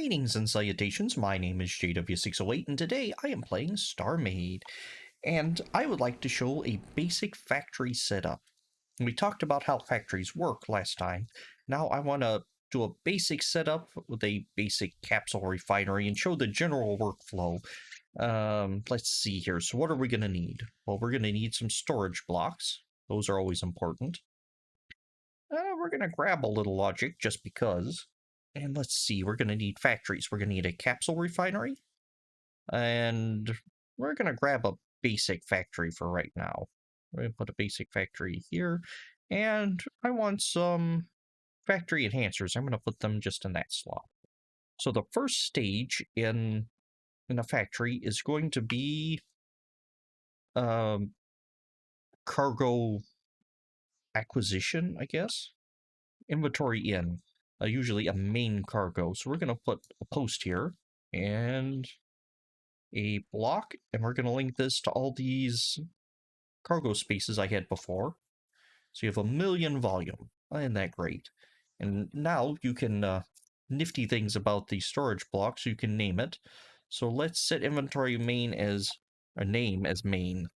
Greetings and salutations, my name is JW608 and today I am playing StarMade, and I would like to show a basic factory setup. We talked about how factories work last time. Now I want to do a basic setup with a basic capsule refinery and show the general workflow. Let's see here. So what are we going to need? Well, we're going to need some storage blocks. Those are always important. We're going to grab a little logic just because. And let's see, we're going to need factories. We're going to need a capsule refinery. And we're going to grab a basic factory for right now. We're going to put a basic factory here. And I want some factory enhancers. I'm going to put them just in that slot. So the first stage in a factory is going to be cargo acquisition, I guess. Inventory in. Usually a main cargo. So we're going to put a post here and a block, and we're going to link this to all these cargo spaces I had before. So you have 1,000,000 volume. Isn't that great? And now you can nifty things about the storage block, so you can name it. So let's set inventory main as a name as main.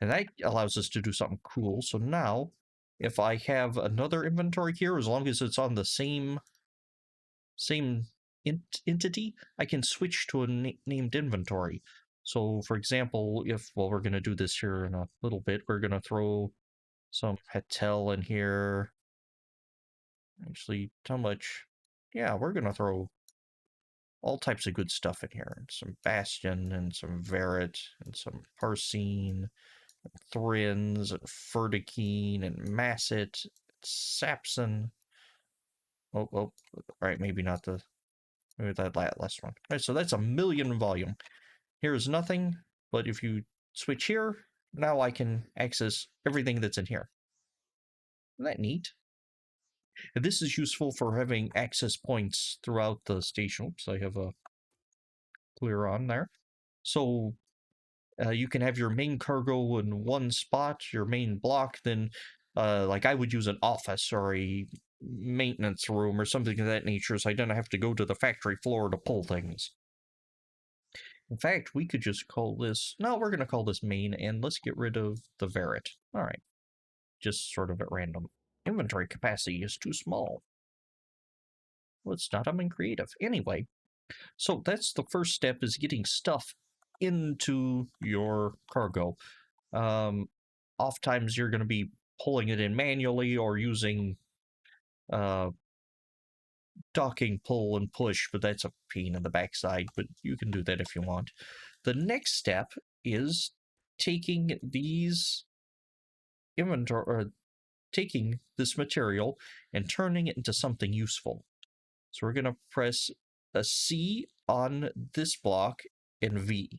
And that allows us to do something cool. So now if I have another inventory here, as long as it's on the same entity, I can switch to a named inventory. So for example, we're going to do this here in a little bit, we're going to throw some Hetel in here. Actually, how much? Yeah, we're going to throw all types of good stuff in here. Some Bastion and some Verit and some Parsine, Thrins, and Ferdikine, and Masset, Sapson. Oh, right, maybe not maybe that last one. All right, so that's 1,000,000 volume. Here's nothing, but if you switch here, now I can access everything that's in here. Isn't that neat? And this is useful for having access points throughout the station. Oops, I have a clear on there. So you can have your main cargo in one spot, your main block, then like I would use an office or a maintenance room or something of that nature, so I don't have to go to the factory floor to pull things. In fact, we could just call this, no, we're going to call this main, and let's get rid of the Verit. All right, just sort of at random. Inventory capacity is too small. Well, it's not, I'm in creative. Anyway, so that's the first step, is getting stuff into your cargo. Oftentimes you're going to be pulling it in manually or using docking, pull, and push, but that's a pain in the backside, but you can do that if you want. The next step is taking these inventory, or taking this material and turning it into something useful. So we're going to press a C on this block and V.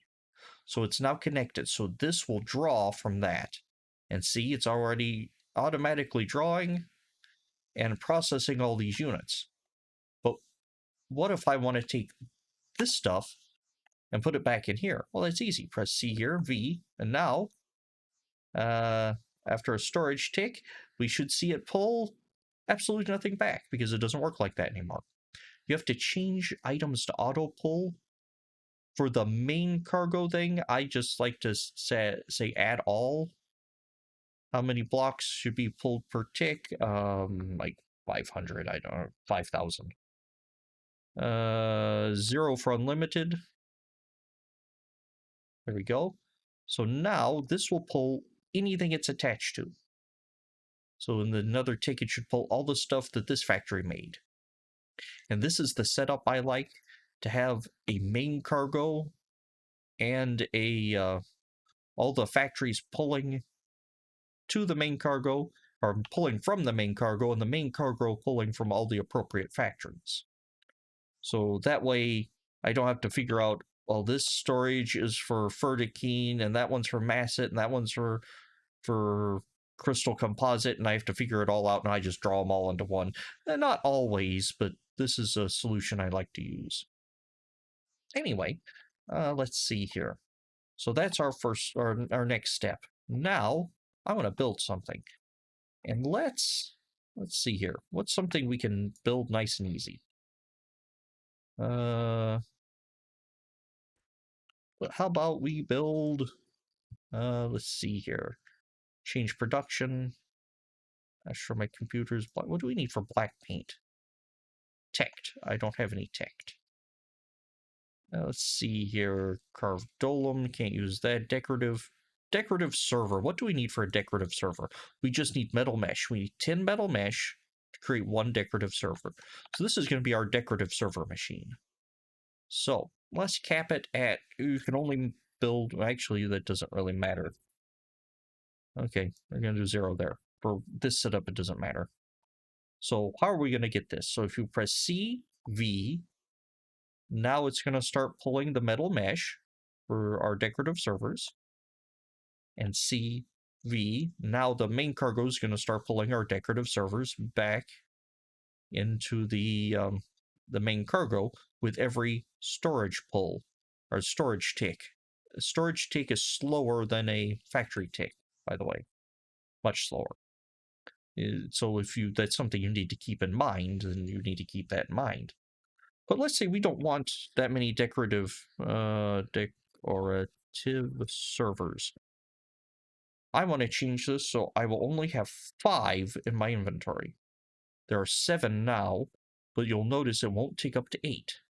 So it's now connected. So this will draw from that. And see, it's already automatically drawing and processing all these units. But what if I want to take this stuff and put it back in here? Well, that's easy. Press C here, V, and now, after a storage tick, we should see it pull absolutely nothing back because it doesn't work like that anymore. You have to change items to auto pull. For the main cargo thing, I just like to say add all. How many blocks should be pulled per tick? Like 500, I don't know, 5,000. 0 for unlimited. There we go. So now this will pull anything it's attached to. So in another tick, it should pull all the stuff that this factory made. And this is the setup I like, to have a main cargo and all the factories pulling to the main cargo, or pulling from the main cargo, and the main cargo pulling from all the appropriate factories. So that way I don't have to figure out, well, this storage is for Ferdikine, and that one's for Masset, and that one's for Crystal Composite, and I have to figure it all out, and I just draw them all into one. And not always, but this is a solution I like to use. Anyway, let's see here. So that's our next step. Now I want to build something, and let's see here. What's something we can build nice and easy? How about we build, let's see here. Change production. As for my computers, what do we need for black paint? Tect. I don't have any tect. Let's see here. Carved dolom. Can't use that. Decorative. Decorative server. What do we need for a decorative server? We just need metal mesh. We need 10 metal mesh to create one decorative server. So this is going to be our decorative server machine. So let's cap it at, you can only build, actually that doesn't really matter. Okay, we're going to do 0 there. For this setup, it doesn't matter. So how are we going to get this? So if you press C, V, now it's going to start pulling the metal mesh for our decorative servers. And C, V, now the main cargo is going to start pulling our decorative servers back into the main cargo with every storage pull, or storage tick. A storage tick is slower than a factory tick, by the way. Much slower. So if that's something you need to keep in mind, then you need to keep that in mind. But let's say we don't want that many decorative servers. I want to change this so I will only have 5 in my inventory. There are 7 now, but you'll notice it won't take up to 8.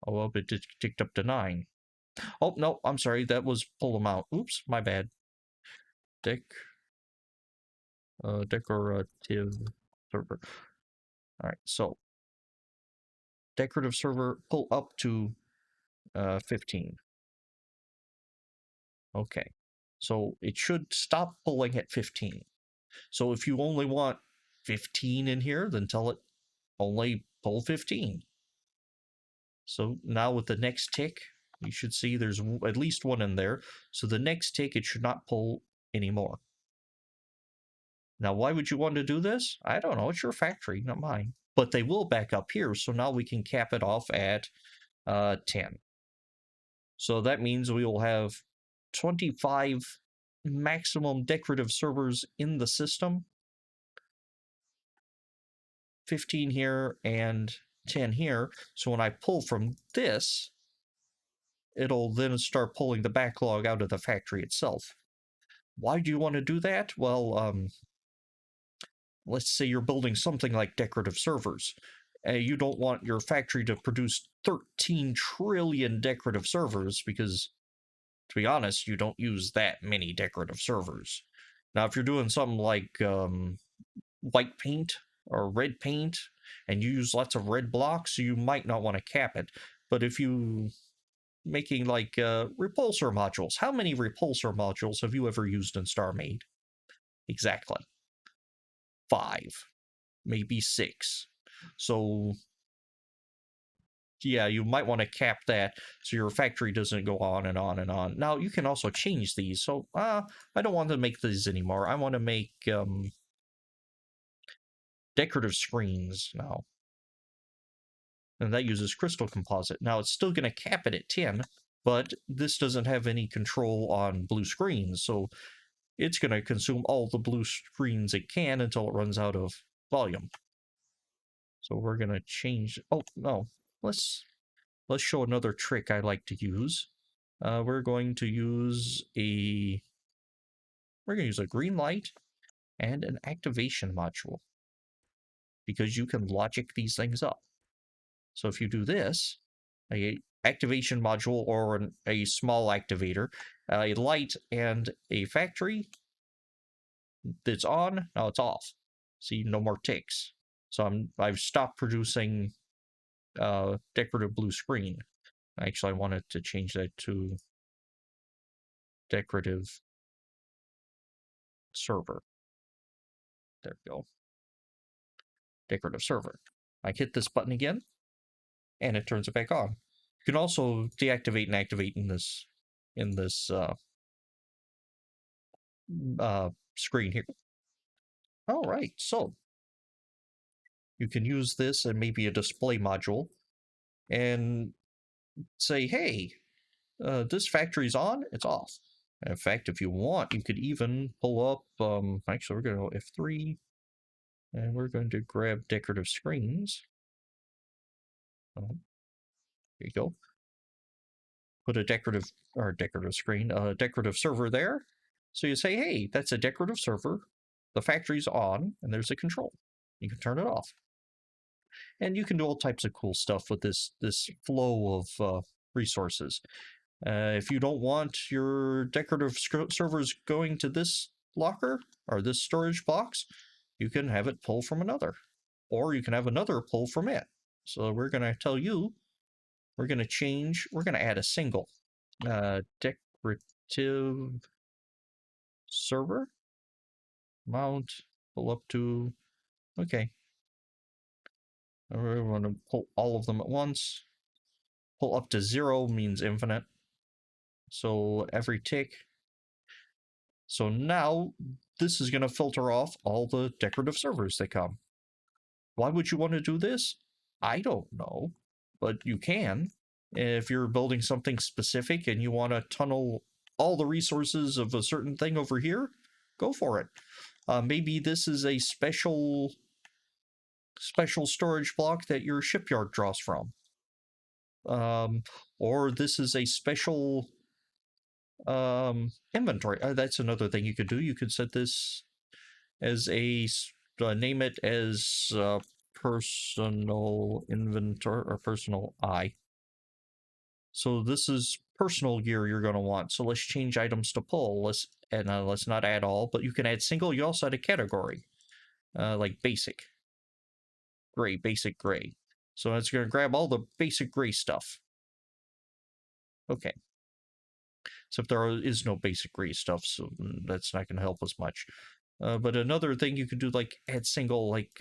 Oh, well, it ticked up to 9. Oh, no, I'm sorry, that was pull them out. Oops, my bad. Decorative server. All right, so decorative server, pull up to 15. Okay, so it should stop pulling at 15. So if you only want 15 in here, then tell it only pull 15. So now with the next tick, you should see there's at least 1 in there. So the next tick, it should not pull anymore. Now, why would you want to do this? I don't know. It's your factory, not mine. But they will back up here, so now we can cap it off at 10. So that means we will have 25 maximum decorative servers in the system. 15 here and 10 here. So when I pull from this, it'll then start pulling the backlog out of the factory itself. Why do you want to do that? Well, let's say you're building something like decorative servers. You don't want your factory to produce 13 trillion decorative servers because, to be honest, you don't use that many decorative servers. Now, if you're doing something like white paint or red paint and you use lots of red blocks, you might not want to cap it. But if you making like repulsor modules, how many repulsor modules have you ever used in StarMade? Exactly. 5, maybe 6. So yeah, you might want to cap that so your factory doesn't go on and on and on. Now, you can also change these. So I don't want to make these anymore. I want to make decorative screens now. And that uses crystal composite. Now, it's still going to cap it at 10, but this doesn't have any control on blue screens. So it's going to consume all the blue screens it can until it runs out of volume. So we're going to change. Oh, no. Let's show another trick I like to use. We're going to use a green light and an activation module because you can logic these things up. So if you do this, a activation module or a small activator, a light and a factory that's on, now it's off. See, no more ticks. So I've stopped producing decorative blue screen. Actually, I wanted to change that to decorative server. There we go. Decorative server. I hit this button again, and it turns it back on. You can also deactivate and activate in this screen here. All right, so you can use this and maybe a display module and say, hey, this factory's on, it's off. In fact, if you want, you could even pull up, actually, we're going to go F3, and we're going to grab decorative screens. There you go. Put a decorative screen, a decorative server there. So you say, hey, that's a decorative server. The factory's on, and there's a control. You can turn it off, and you can do all types of cool stuff with this flow of resources. If you don't want your decorative servers going to this locker or this storage box, you can have it pull from another, or you can have another pull from it. So we're going to tell you, we're going to add a single decorative server mount, pull up to, okay. We're going to pull all of them at once. Pull up to 0 means infinite. So every tick. So now this is going to filter off all the decorative servers that come. Why would you want to do this? I don't know, but you can. If you're building something specific and you want to tunnel all the resources of a certain thing over here, go for it. Maybe this is a special storage block that your shipyard draws from. Or this is a special inventory. That's another thing you could do. You could set this as a name it as personal inventory or personal I. So this is personal gear you're going to want. So let's change items to pull. Let's not add all, but you can add single. You also add a category, like basic gray. So it's going to grab all the basic gray stuff. Okay. Except there is no basic gray stuff, so that's not going to help us much. But another thing you could do, like add single, like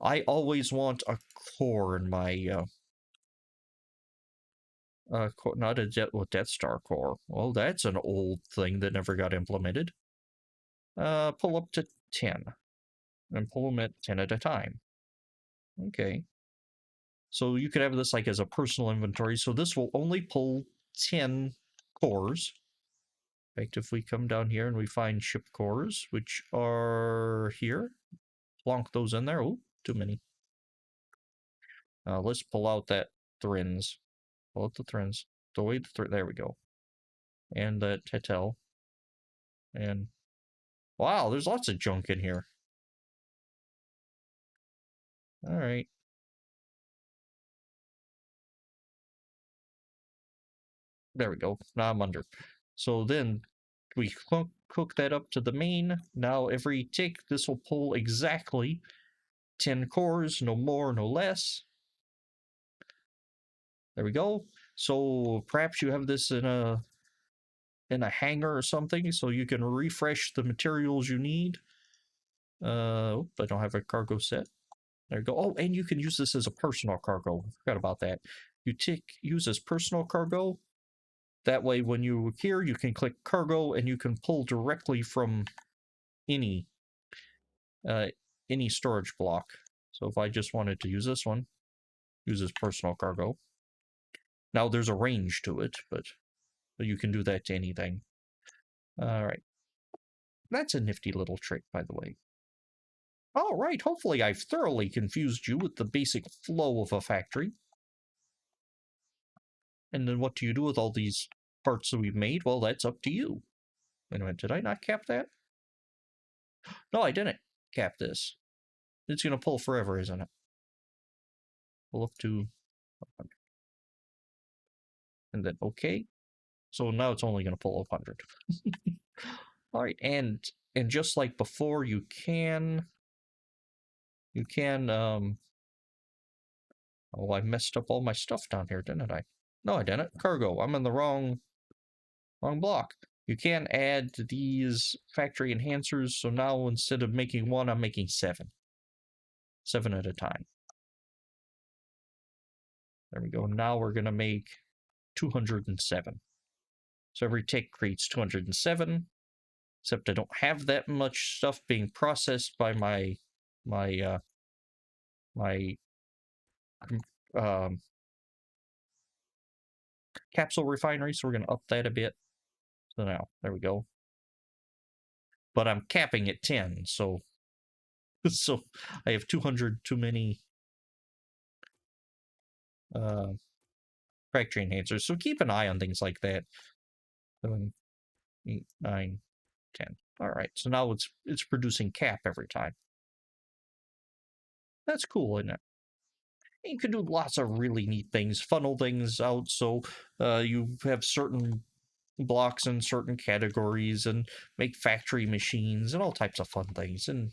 I always want a core in my not a Death Star core. Well, that's an old thing that never got implemented. Pull up to 10 and pull them at 10 at a time. Okay. So you could have this like as a personal inventory. So this will only pull 10 cores. In fact, if we come down here and we find ship cores, which are here, plonk those in there. Oh, too many. Let's pull out that thrins. Pull out the thrins. Throw away the there we go. And that Tetel. And wow, there's lots of junk in here. All right. There we go. Now I'm under. So then we cook that up to the main. Now every tick, this will pull exactly 10 cores, no more, no less. There we go. So perhaps you have this in a hangar or something, so you can refresh the materials you need. I don't have a cargo set. There you go. Oh, and you can use this as a personal cargo. I forgot about that. You use as personal cargo. That way, when you're here, you can click cargo and you can pull directly from any storage block. So if I just wanted to use this one, use as personal cargo. Now there's a range to it, but you can do that to anything. All right. That's a nifty little trick, by the way. All right, hopefully I've thoroughly confused you with the basic flow of a factory. And then what do you do with all these parts that we've made? Well, that's up to you. Wait a minute, did I not cap that? No, I didn't cap this. It's going to pull forever, isn't it? Pull up to 100. And then okay. So now it's only going to pull 100. All right, and just like before, you can oh, I messed up all my stuff down here, didn't I? No, I didn't. Cargo. I'm in the wrong block. You can add these factory enhancers, so now instead of making 1, I'm making 7. 7 at a time. There we go. Now we're going to make 207. So every tick creates 207, except I don't have that much stuff being processed by my capsule refinery, so we're going to up that a bit. So now, there we go. But I'm capping at 10, so I have 200 too many uh, factory enhancers. So keep an eye on things like that. 7, 8, 9, 10. All right, so now it's producing cap every time. That's cool, isn't it? You can do lots of really neat things, funnel things out so you have certain blocks in certain categories and make factory machines and all types of fun things. And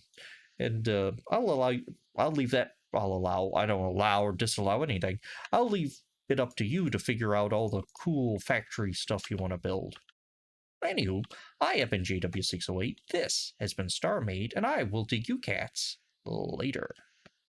I'll leave that. I'll allow. I don't allow or disallow anything. I'll leave it up to you to figure out all the cool factory stuff you want to build. Anywho, I have been JW608. This has been StarMade, and I will dig you cats later.